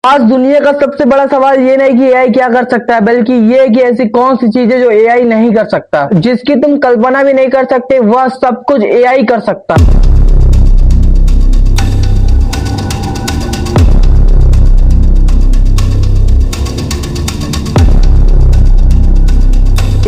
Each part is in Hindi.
आज दुनिया का सबसे बड़ा सवाल ये नहीं कि एआई क्या कर सकता है, बल्कि ये है कि ऐसी कौन सी चीजें जो एआई नहीं कर सकता, जिसकी तुम कल्पना भी नहीं कर सकते, वह सब कुछ एआई कर सकता है।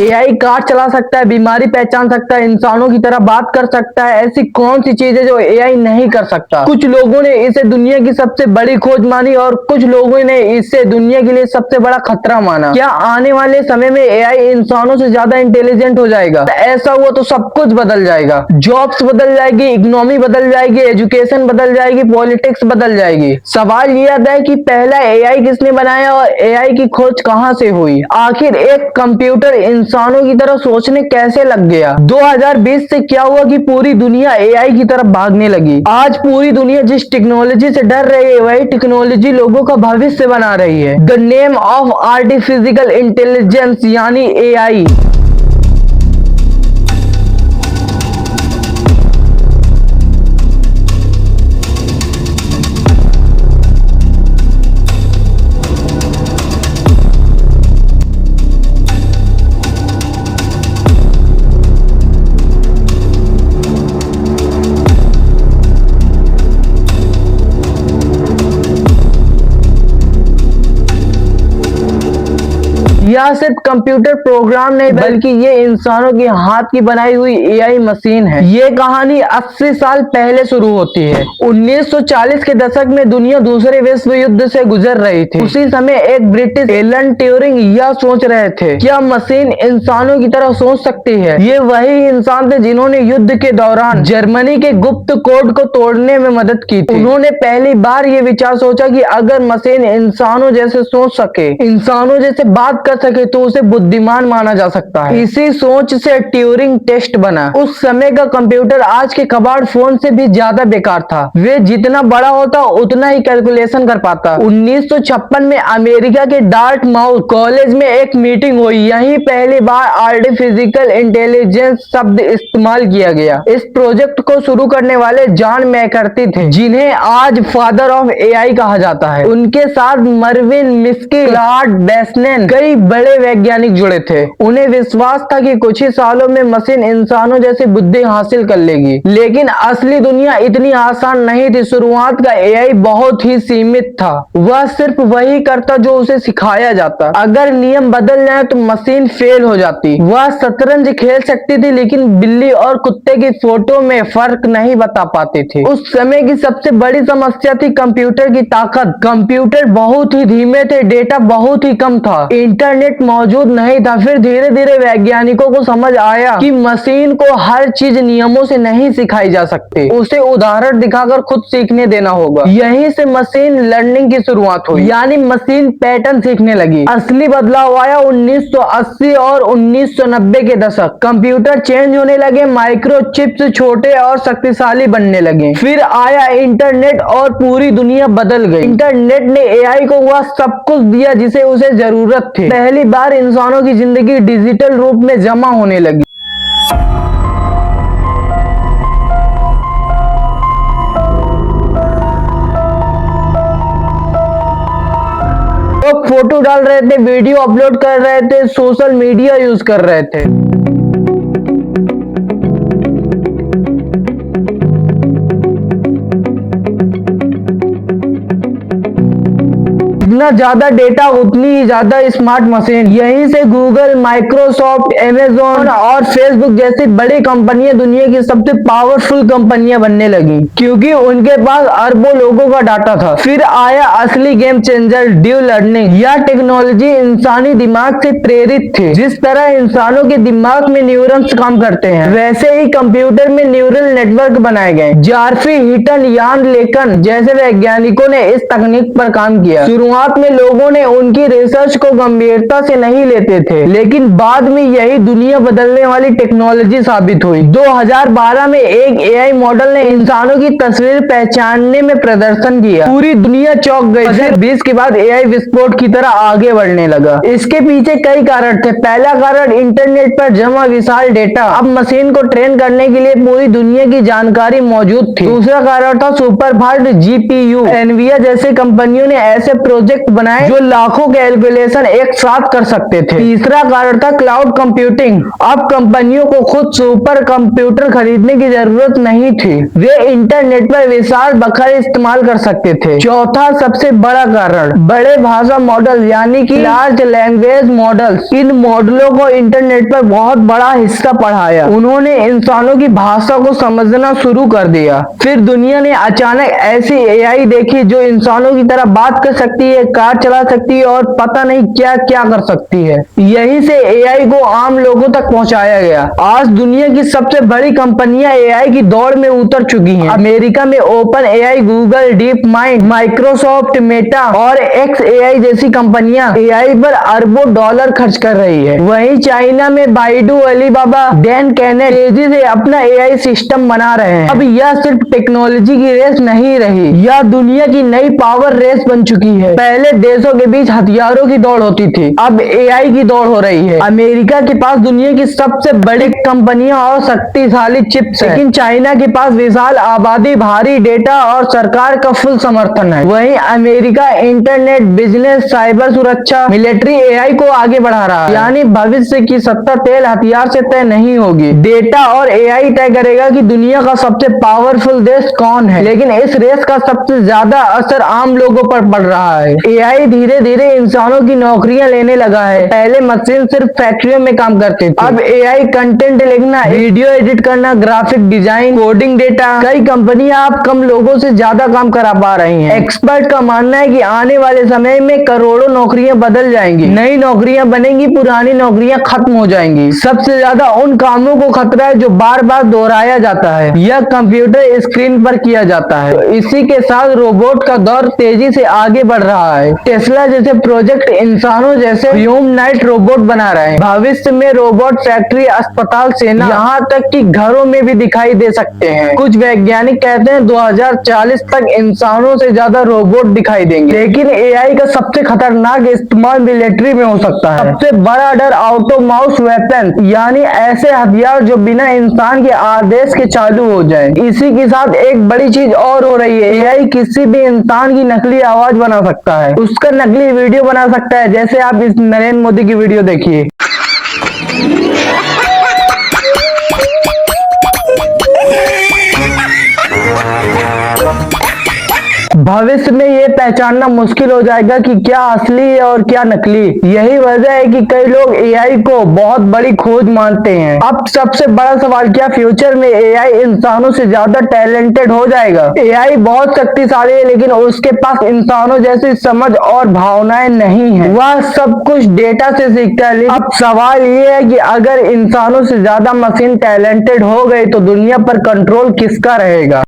एआई कार चला सकता है, बीमारी पहचान सकता है, इंसानों की तरह बात कर सकता है। ऐसी कौन सी चीजें जो एआई नहीं कर सकता। कुछ लोगों ने इसे दुनिया की सबसे बड़ी खोज मानी और कुछ लोगों ने इसे दुनिया के लिए सबसे बड़ा खतरा माना। क्या आने वाले समय में एआई इंसानों से ज्यादा इंटेलिजेंट हो जाएगा? ऐसा हुआ तो सब कुछ बदल जाएगा। जॉब्स बदल जाएगी, इकोनॉमी बदल जाएगी, एजुकेशन बदल जाएगी, पॉलिटिक्स बदल जाएगी। सवाल ये आता है कि पहला एआई किसने बनाया और एआई की खोज कहां से हुई? आखिर एक कंप्यूटर इंसानों की तरह सोचने कैसे लग गया? 2020 से क्या हुआ कि पूरी दुनिया एआई की तरफ भागने लगी? आज पूरी दुनिया जिस टेक्नोलॉजी से डर रही है, वही टेक्नोलॉजी लोगों का भविष्य बना रही है। The name of artificial intelligence यानी एआई। यह सिर्फ कंप्यूटर प्रोग्राम नहीं, बल्कि ये इंसानों के हाथ की बनाई हुई एआई मशीन है। ये कहानी 80 साल पहले शुरू होती है। 1940 के दशक में दुनिया दूसरे विश्व युद्ध से गुजर रही थी। उसी समय एक ब्रिटिश एलन ट्यूरिंग यह सोच रहे थे, क्या मशीन इंसानों की तरह सोच सकती है? ये वही इंसान थे जिन्होंने युद्ध के दौरान जर्मनी के गुप्त कोड को तोड़ने में मदद की थी। उन्होंने पहली बार ये विचार सोचा कि अगर मशीन इंसानों जैसे सोच सके, इंसानों जैसे बात कर सके, तो उसे बुद्धिमान माना जा सकता है। इसी सोच से ट्यूरिंग टेस्ट बना। उस समय का कंप्यूटर आज के कबाड़ फोन से भी ज्यादा बेकार था। वे जितना बड़ा होता उतना ही कैलकुलेशन कर पाता। 1956 में अमेरिका के डार्टमाउथ कॉलेज में एक मीटिंग हुई। यहीं पहली बार आर्टिफिशियल इंटेलिजेंस शब्द इस्तेमाल किया गया। इस प्रोजेक्ट को शुरू करने वाले जॉन मैकर्थी थे, जिन्हें आज फादर ऑफ एआई कहा जाता है। उनके साथ मर्विन मिस्की, क्लॉड बेसनेन, कई बड़े वैज्ञानिक जुड़े थे। उन्हें विश्वास था कि कुछ ही सालों में मशीन इंसानों जैसी बुद्धि हासिल कर लेगी। लेकिन असली दुनिया इतनी आसान नहीं थी। शुरुआत का एआई बहुत ही सीमित था। वह सिर्फ वही करता जो उसे सिखाया जाता। अगर नियम बदल जाए तो मशीन फेल हो जाती। वह शतरंज खेल सकती थी, लेकिन बिल्ली और कुत्ते की फोटो में फर्क नहीं बता पाती थी। उस समय की सबसे बड़ी समस्या थी कंप्यूटर की ताकत। कंप्यूटर बहुत ही धीमे थे, डेटा बहुत ही कम था, इंटरनेट मौजूद नहीं था। फिर धीरे धीरे वैज्ञानिकों को समझ आया कि मशीन को हर चीज नियमों से नहीं सिखाई जा सकती, उसे उदाहरण दिखाकर खुद सीखने देना होगा। यहीं से मशीन लर्निंग की शुरुआत हुई, यानी मशीन पैटर्न सीखने लगी। असली बदलाव आया 1980 और 1990 के दशक। कंप्यूटर चेंज होने लगे, माइक्रोचिप्स छोटे और शक्तिशाली बनने लगे। फिर आया इंटरनेट और पूरी दुनिया बदल गई। इंटरनेट ने एआई को वह सब कुछ दिया जिसे उसे जरूरत थी। पहली बार इंसानों की जिंदगी डिजिटल रूप में जमा होने लगी। लोग फोटो डाल रहे थे, वीडियो अपलोड कर रहे थे, सोशल मीडिया यूज कर रहे थे। जितना ज्यादा डेटा उतनी ही ज्यादा स्मार्ट मशीन। यहीं से गूगल, माइक्रोसॉफ्ट, अमेज़न और फेसबुक जैसी बड़ी कंपनियां दुनिया की सबसे पावरफुल कंपनियां बनने लगी, क्योंकि उनके पास अरबों लोगों का डाटा था। फिर आया असली गेम चेंजर, डीप लर्निंग। यह टेक्नोलॉजी इंसानी दिमाग से प्रेरित थी। जिस तरह इंसानों के दिमाग में न्यूरॉन्स काम करते हैं, वैसे ही कंप्यूटर में न्यूरल नेटवर्क बनाए गए। जार्फी, हिटन, यान लेकन जैसे वैज्ञानिकों ने इस तकनीक पर काम किया। शुरुआत शुरुआत में लोगों ने उनकी रिसर्च को गंभीरता से नहीं लेते थे, लेकिन बाद में यही दुनिया बदलने वाली टेक्नोलॉजी साबित हुई। 2012 में एक एआई मॉडल ने इंसानों की तस्वीर पहचानने में प्रदर्शन किया। पूरी दुनिया चौंक गई। 2020 के बाद एआई विस्फोट की तरह आगे बढ़ने लगा। इसके पीछे कई कारण थे। पहला कारण, इंटरनेट पर जमा विशाल डेटा। अब मशीन को ट्रेन करने के लिए पूरी दुनिया की जानकारी मौजूद थी। दूसरा कारण था सुपर फास्ट जीपीयू। एनवीडिया जैसे कंपनियों ने ऐसे प्रोजेक्ट बनाए जो लाखों कैलकुलेशन एक साथ कर सकते थे। तीसरा कारण था क्लाउड कंप्यूटिंग। अब कंपनियों को खुद सुपर कंप्यूटर खरीदने की जरूरत नहीं थी, वे इंटरनेट पर विशाल बफर इस्तेमाल कर सकते थे। चौथा सबसे बड़ा कारण, बड़े भाषा मॉडल यानी कि लार्ज लैंग्वेज मॉडल्स। इन मॉडलों को इंटरनेट पर बहुत बड़ा हिस्सा बढ़ाया। उन्होंने इंसानों की भाषा को समझना शुरू कर दिया। फिर दुनिया ने अचानक ऐसी एआई देखी जो इंसानों की तरह बात कर सकती है, कार चला सकती है और पता नहीं क्या क्या कर सकती है। यहीं से एआई को आम लोगों तक पहुंचाया गया। आज दुनिया की सबसे बड़ी कंपनियां एआई की दौड़ में उतर चुकी हैं। अमेरिका में open AI, Google, deep mind, Microsoft, Meta और एक्स एआई जैसी कंपनियां एआई पर अरबों डॉलर खर्च कर रही है। वहीं चाइना में बाइडू, अलीबाबा, डैन कैनेट तेजी से अपना एआई सिस्टम बना रहे हैं। अब यह सिर्फ टेक्नोलॉजी की रेस नहीं रही, यह दुनिया की नई पावर रेस बन चुकी है। पहले देशों के बीच हथियारों की दौड़ होती थी, अब एआई की दौड़ हो रही है। अमेरिका के पास दुनिया की सबसे बड़ी कंपनियां और शक्तिशाली चिप्स हैं, लेकिन चाइना के पास विशाल आबादी, भारी डेटा और सरकार का फुल समर्थन है। वहीं अमेरिका इंटरनेट, बिजनेस, साइबर सुरक्षा, मिलिट्री एआई को आगे बढ़ा रहा है। यानी भविष्य की सत्ता तेल हथियार से तय नहीं होगी, डेटा और एआई तय करेगा कि दुनिया का सबसे पावरफुल देश कौन है। लेकिन इस रेस का सबसे ज्यादा असर आम लोगों पर पड़ रहा है। एआई धीरे धीरे इंसानों की नौकरियां लेने लगा है। पहले मशीन सिर्फ फैक्ट्रियों में काम करती थी, अब एआई कंटेंट लिखना, वीडियो एडिट करना, ग्राफिक डिजाइन, कोडिंग डेटा, कई कंपनियां अब कम लोगों से ज्यादा काम करा पा रही हैं। एक्सपर्ट का मानना है कि आने वाले समय में करोड़ों नौकरियां बदल जाएंगी, नई नौकरियां बनेंगी, पुरानी नौकरियां खत्म हो जाएंगी। सबसे ज्यादा उन कामों को खतरा है जो बार बार दोहराया जाता है या कंप्यूटर स्क्रीन पर किया जाता है। तो इसी के साथ रोबोट का दौर तेजी से आगे बढ़ रहा है। टेस्ला जैसे प्रोजेक्ट इंसानों जैसे ह्यूमनॉइड रोबोट बना रहे हैं। भविष्य में रोबोट फैक्ट्री, अस्पताल, सेना, यहाँ तक कि घरों में भी दिखाई दे सकते हैं। कुछ वैज्ञानिक कहते हैं 2040 तक इंसानों से ज्यादा रोबोट दिखाई देंगे। लेकिन एआई का सबसे खतरनाक इस्तेमाल मिलिट्री में हो सकता है। सबसे बड़ा डर ऑटोमाउस वेपन, यानी ऐसे हथियार जो बिना इंसान के आदेश के चालू हो जाए। इसी के साथ एक बड़ी चीज और हो रही है, एआई किसी भी इंसान की नकली आवाज बना सकता है, उसका नकली वीडियो बना सकता है। जैसे आप इस नरेंद्र मोदी की वीडियो देखिए। भविष्य में ये पहचानना मुश्किल हो जाएगा कि क्या असली है और क्या नकली। यही वजह है कि कई लोग एआई को बहुत बड़ी खोज मानते हैं। अब सबसे बड़ा सवाल, क्या फ्यूचर में एआई इंसानों से ज्यादा टैलेंटेड हो जाएगा? एआई बहुत शक्तिशाली है, लेकिन उसके पास इंसानों जैसी समझ और भावनाएं नहीं है। वह सब कुछ डेटा से सीखता है। अब सवाल ये है कि अगर इंसानों से ज्यादा मशीन टैलेंटेड हो गई तो दुनिया पर कंट्रोल किसका रहेगा?